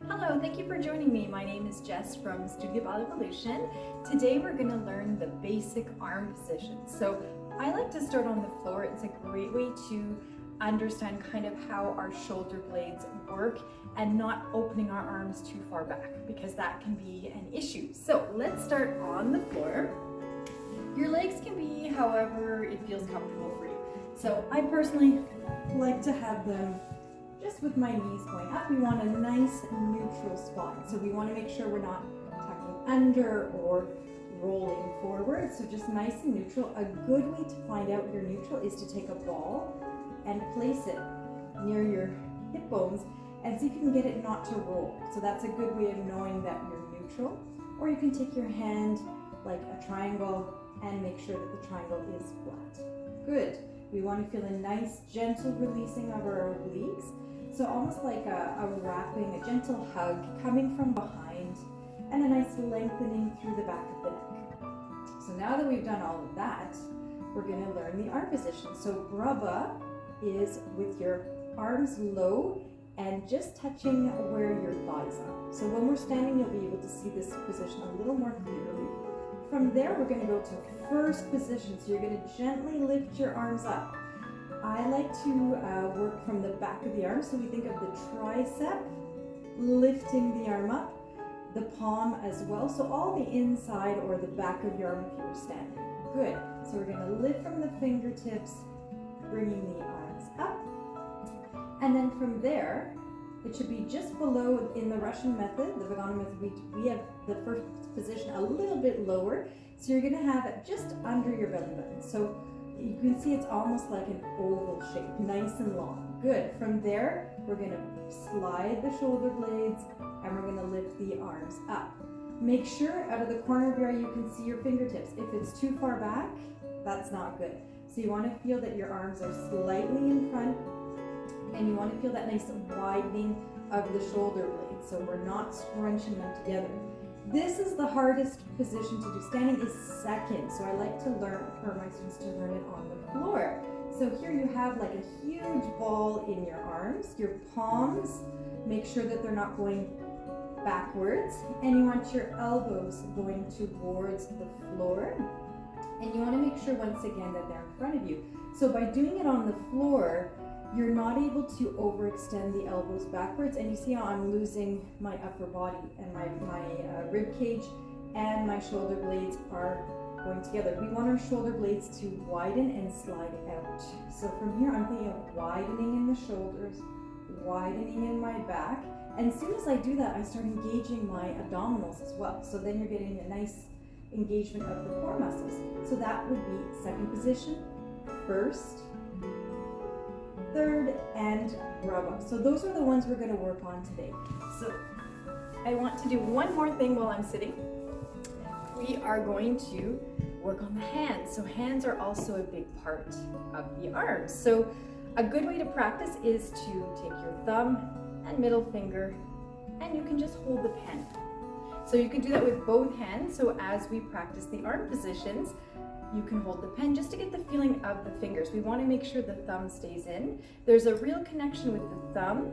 Hello, thank you for joining me. My name is Jess from Studio Ballet Evolution. Today we're going to learn the basic arm positions. So I like to start on the floor. It's a great way to understand kind of how our shoulder blades work and not opening our arms too far back, because that can be an issue. So let's start on the floor. Your legs can be however it feels comfortable for you. So I personally like to have them just with my knees going up. We want a nice neutral spine. So we want to make sure we're not tucking under or rolling forward. So just nice and neutral. A good way to find out you're neutral is to take a ball and place it near your hip bones and see if you can get it not to roll. So that's a good way of knowing that you're neutral. Or you can take your hand like a triangle and make sure that the triangle is flat. Good. We want to feel a nice gentle releasing of our obliques. So almost like a wrapping, a gentle hug coming from behind and a nice lengthening through the back of the neck. So now that we've done all of that, we're going to learn the arm position. So brava is with your arms low and just touching where your thighs are. So when we're standing, you'll be able to see this position a little more clearly. From there, we're going to go to first position. So you're going to gently lift your arms up. I like to work from the back of the arm. So we think of the tricep, lifting the arm up, the palm as well. So all the inside or the back of your arm if you were standing. Good. So we're going to lift from the fingertips, bringing the arms up. And then from there, it should be just below in the Russian method, the Vagana method, we have the first position a little bit lower. So you're going to have it just under your belly button. So you can see it's almost like an oval shape, nice and long. Good. From there, we're going to slide the shoulder blades and we're going to lift the arms up. Make sure out of the corner of your eye you can see your fingertips. If it's too far back, that's not good. So you want to feel that your arms are slightly in front and you want to feel that nice widening of the shoulder blades. So we're not scrunching them together. This is the hardest position to do. Standing is second, so I like to learn for my students to learn it on the floor. So here you have like a huge ball in your arms. Your palms, make sure that they're not going backwards, and you want your elbows going towards the floor. And you want to make sure once again that they're in front of you. So by doing it on the floor, you're not able to overextend the elbows backwards, and you see how I'm losing my upper body and my rib cage and my shoulder blades are going together. We want our shoulder blades to widen and slide out. So from here I'm thinking of widening in the shoulders, widening in my back, and as soon as I do that I start engaging my abdominals as well. So then you're getting a nice engagement of the core muscles. So that would be second position, first, third, and brava. So those are the ones we're going to work on today. So I want to do one more thing while I'm sitting. We are going to work on the hands. So hands are also a big part of the arms. So a good way to practice is to take your thumb and middle finger and you can just hold the pen. So you can do that with both hands. So as we practice the arm positions, you can hold the pen just to get the feeling of the fingers. We want to make sure the thumb stays in. There's a real connection with the thumb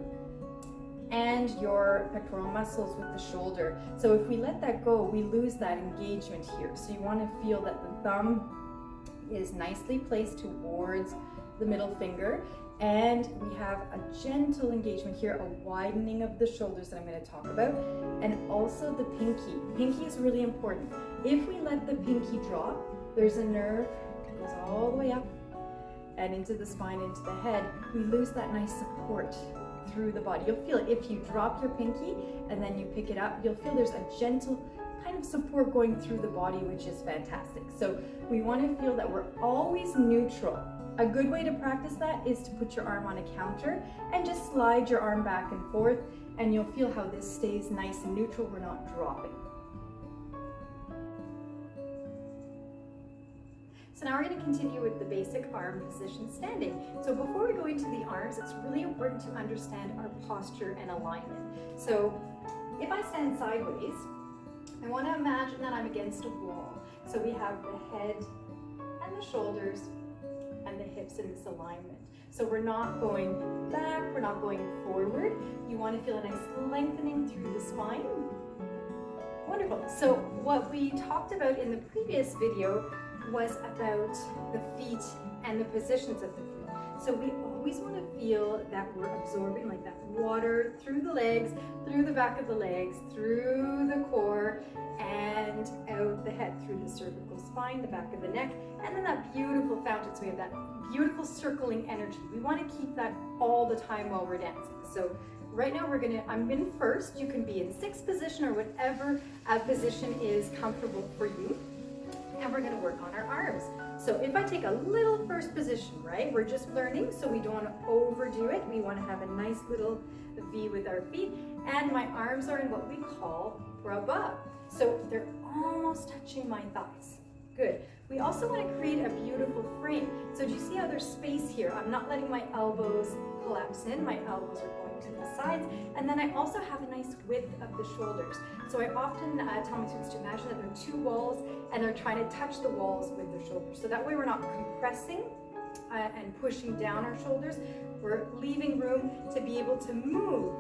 and your pectoral muscles with the shoulder. So if we let that go, we lose that engagement here. So you want to feel that the thumb is nicely placed towards the middle finger, and we have a gentle engagement here, a widening of the shoulders that I'm going to talk about, and also the pinky. Pinky is really important. If we let the pinky drop, there's a nerve that goes all the way up and into the spine, into the head. We lose that nice support through the body. You'll feel it if you drop your pinky and then you pick it up. You'll feel there's a gentle kind of support going through the body, which is fantastic. So we want to feel that we're always neutral. A good way to practice that is to put your arm on a counter and just slide your arm back and forth, and you'll feel how this stays nice and neutral. We're not dropping. So now we're going to continue with the basic arm position standing. So before we go into the arms, it's really important to understand our posture and alignment. So if I stand sideways, I want to imagine that I'm against a wall. So we have the head and the shoulders and the hips in this alignment. So we're not going back, we're not going forward. You want to feel a nice lengthening through the spine. Wonderful. So what we talked about in the previous video was about the feet and the positions of the feet. So we always want to feel that we're absorbing like that water through the legs, through the back of the legs, through the core, and out the head, through the cervical spine, the back of the neck, and then that beautiful fountain. So we have that beautiful circling energy. We want to keep that all the time while we're dancing. So right now I'm in first. You can be in sixth position or whatever position is comfortable for you. And we're going to work on our arms. So if I take a little first position, right, we're just learning, so we don't want to overdo it. We want to have a nice little V with our feet, and my arms are in what we call rub-up. So they're almost touching my thighs. Good. We also want to create a beautiful frame. So do you see how there's space here? I'm not letting my elbows collapse in. My elbows are going to the sides. And then I also have a nice width of the shoulders. So I often tell my students to imagine that there are two walls and they're trying to touch the walls with their shoulders. So that way we're not compressing and pushing down our shoulders. We're leaving room to be able to move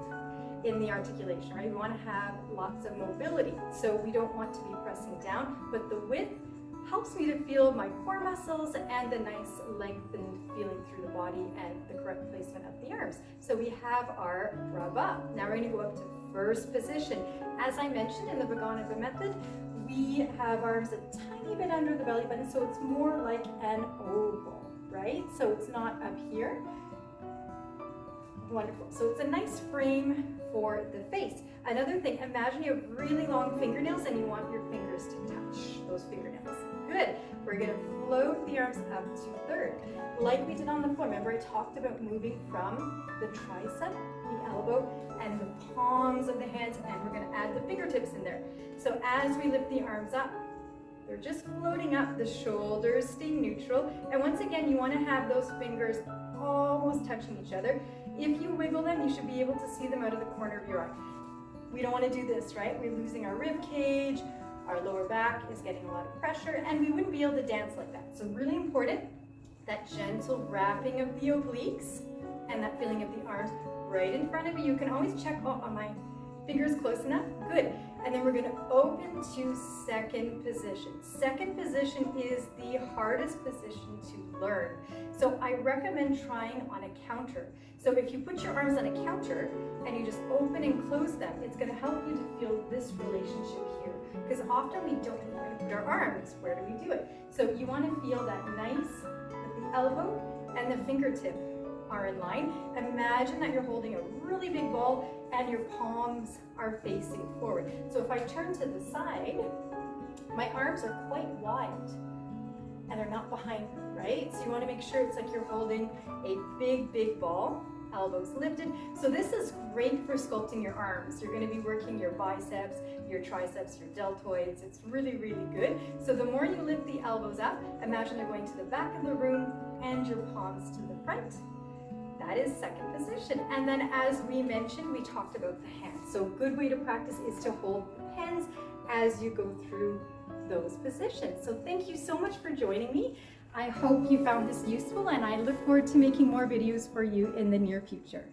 in the articulation, right? We want to have lots of mobility. So we don't want to be pressing down, but the width helps me to feel my core muscles and the nice lengthened feeling through the body and the correct placement of the arms. So we have our rub up. Now we're going to go up to first position. As I mentioned in the Vaganova method, we have arms a tiny bit under the belly button, so it's more like an oval, right? So it's not up here. Wonderful. So it's a nice frame for the face. Another thing, imagine you have really long fingernails and you want your fingers to touch those fingernails. Good. We're going to float the arms up to third. Like we did on the floor. Remember I talked about moving from the tricep, the elbow, and the palms of the hands, and we're going to add the fingertips in there. So as we lift the arms up, they're just floating up, the shoulders stay neutral. And once again, you want to have those fingers almost touching each other. If you wiggle them, you should be able to see them out of the corner of your eye. We don't want to do this, right? We're losing our rib cage, our lower back is getting a lot of pressure, and we wouldn't be able to dance like that. So really important, that gentle wrapping of the obliques and that feeling of the arms right in front of you. You can always check, oh, are my fingers close enough? Good. And then we're going to open to second position. Second position is the hardest position to learn. So I recommend trying on a counter. So if you put your arms on a counter and you just open and close them, it's going to help you to feel this relationship here. Because often we don't know where to put our arms. Where do we do it? So you want to feel that nice, the elbow and the fingertip are in line. Imagine that you're holding a really big ball and your palms are facing forward. So if I turn to the side, my arms are quite wide and they're not behind me, right? So you want to make sure it's like you're holding a big ball, elbows lifted. So this is great for sculpting your arms. You're going to be working your biceps, your triceps, your deltoids. It's really good. So the more you lift the elbows up, imagine they're going to the back of the room and your palms to the front. That is second position. And then as we mentioned, we talked about the hands. So a good way to practice is to hold the hands as you go through those positions. So thank you so much for joining me. I hope you found this useful, and I look forward to making more videos for you in the near future.